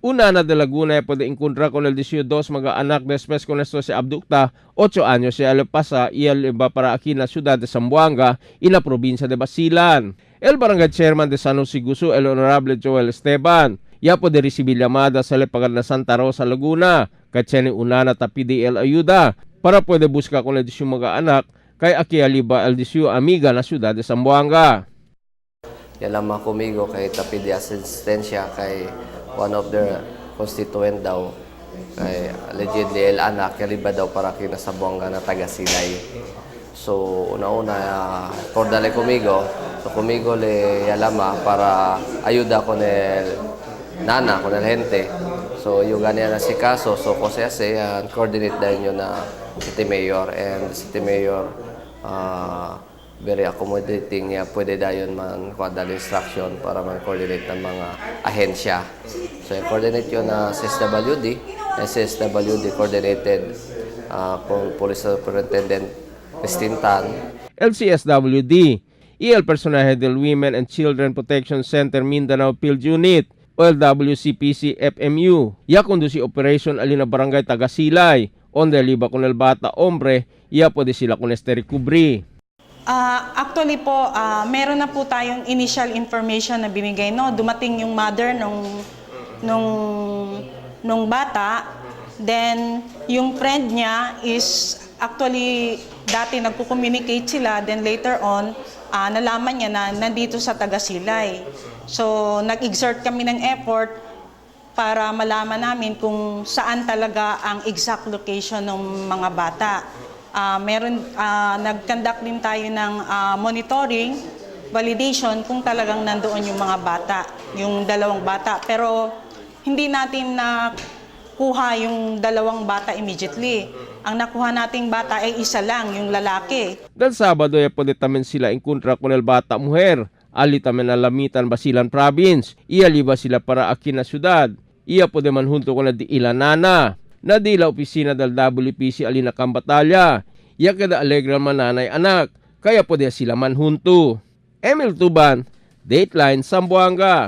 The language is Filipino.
Una na de Laguna puede encontrar con el 12 mga anak después con esto se abducta 8 años se pasa y él va para aquí en la ciudad de Zamboanga y la provincia de Basilan. El barangay chairman de San Jose Gusu, el honorable Joel Esteban, ya puede recibir llamada sa lepagan na Santa Rosa, Laguna, kacheni una na tapidi el ayuda para puede buscar con el 12 mga anak kay aquí aliba el 12 amiga na ciudad de Zamboanga. Yalama kumigo kay tapidi asistensya kay one of their constituent daw kay allegedly el anak kaliba daw para kina sa Zamboanga na taga Silay. So una-una cordale kumigo le yalama para ayuda con el nana con el gente. So yung ganyan na si kaso so ko se hace coordinate din yun na city mayor and city mayor very accommodating niya, pwede dayon man kuadal instruction para man-coordinate ng mga ahensya. So, coordinate yun na SSWD, SSWD coordinated Police Superintendent Christine Tan. LCSWD y el personaje del Women and Children Protection Center Mindanao Field Unit o el WCPC FMU. Ya conduce operation alina barangay Tagasilay, onde liba con el bata hombre, ya pwede sila con este recovery. Actually po, meron na po tayong initial information na binigay, no? Dumating yung mother nung bata, then yung friend niya is actually dati nagko-communicate sila, then later on, nalaman niya na nandito sa Tagasilay. So, nag-exert kami ng effort para malaman namin kung saan talaga ang exact location ng mga bata. Nag-conduct din tayo ng monitoring, validation kung talagang nandoon yung mga bata, yung dalawang bata. Pero hindi natin nakuha yung dalawang bata immediately. Ang nakuha nating bata ay isa lang, yung lalaki. Del Sabado ya puede también sila encontrar con el bata mujer, ali también na Lamitan, Basilan Province. Ialiba sila para aquí na ciudad. Iya puede man junto con la di ilanana. Na di la opisina del WPC alina Cambatalya, ya kada alegran mananay anak, kaya pwede sila man junto. Emil Tuban, Dateline, Zamboanga.